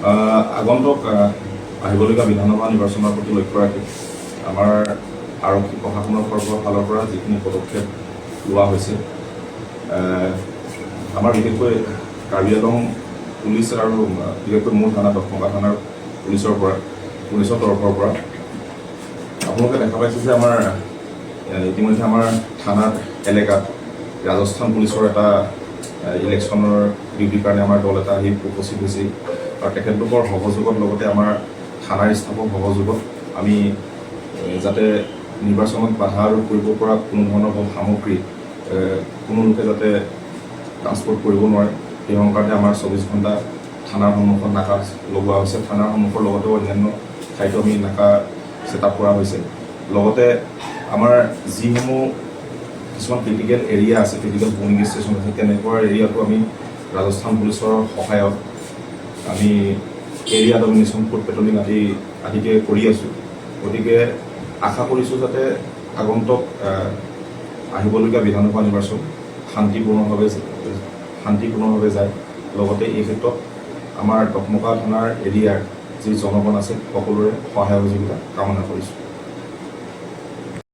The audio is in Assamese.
আগন্তুক আহিবলগীয়া বিধানসভা নিৰ্বাচনৰ প্ৰতি লক্ষ্য ৰাখি আমাৰ আৰক্ষী প্ৰশাসনৰ ফালৰ পৰা যিখিনি পদক্ষেপ লোৱা হৈছে, আমাৰ বিশেষকৈ কাৰ্বি আংলং পুলিচ আৰু বিশেষকৈ মোৰ থানা দহমকা থানাৰ পুলিচৰ তৰফৰ পৰা আপোনালোকে দেখা পাইছে যে আমাৰ ইতিমধ্যে আমাৰ থানাৰ এলেকাত ৰাজস্থান পুলিচৰ এটা ইলেকশ্যনৰ ডিউটিৰ কাৰণে আমাৰ দল এটা আহি উপস্থিত হৈছে আৰু তেখেতলোকৰ সহযোগত লগতে আমাৰ থানাৰ ষ্টাফৰ সহযোগত আমি যাতে নিৰ্বাচনত বাধা আৰোপ কৰিব পৰা কোনো ধৰণৰ সামগ্ৰী কোনো লোকে যাতে ট্ৰান্সপৰ্ট কৰিব নোৱাৰে সেই কাৰণে আমাৰ 24 ঘণ্টা থানাৰ সন্মুখত নাকা লগোৱা হৈছে। থানাৰ সন্মুখৰ লগতে অন্যান্য ঠাইতো আমি নাকা ছেটআপ কৰা হৈছে। লগতে আমাৰ যিসমূহ কিছুমান ক্ৰিটিকেল এৰিয়া আছে, ক্ৰিটিকেল পুলিং ষ্টেচন আছে, তেনেকুৱা এৰিয়াটো আমি ৰাজস্থান পুলিচৰ সহায়ত আমি এৰিয়া ডমিনেশ্যন ফুড পেট্ৰলিং আদিকে কৰি আছোঁ। গতিকে আশা কৰিছোঁ যাতে আগন্তুক আহিবলগীয়া বিধানসভা নিৰ্বাচন শান্তিপূৰ্ণভাৱে যায়। লগতে এই ক্ষেত্ৰত আমাৰ দহমকা থানাৰ এৰিয়াৰ যি জনগণ আছে সকলোৰে সহায় সহযোগিতা কামনা কৰিছোঁ।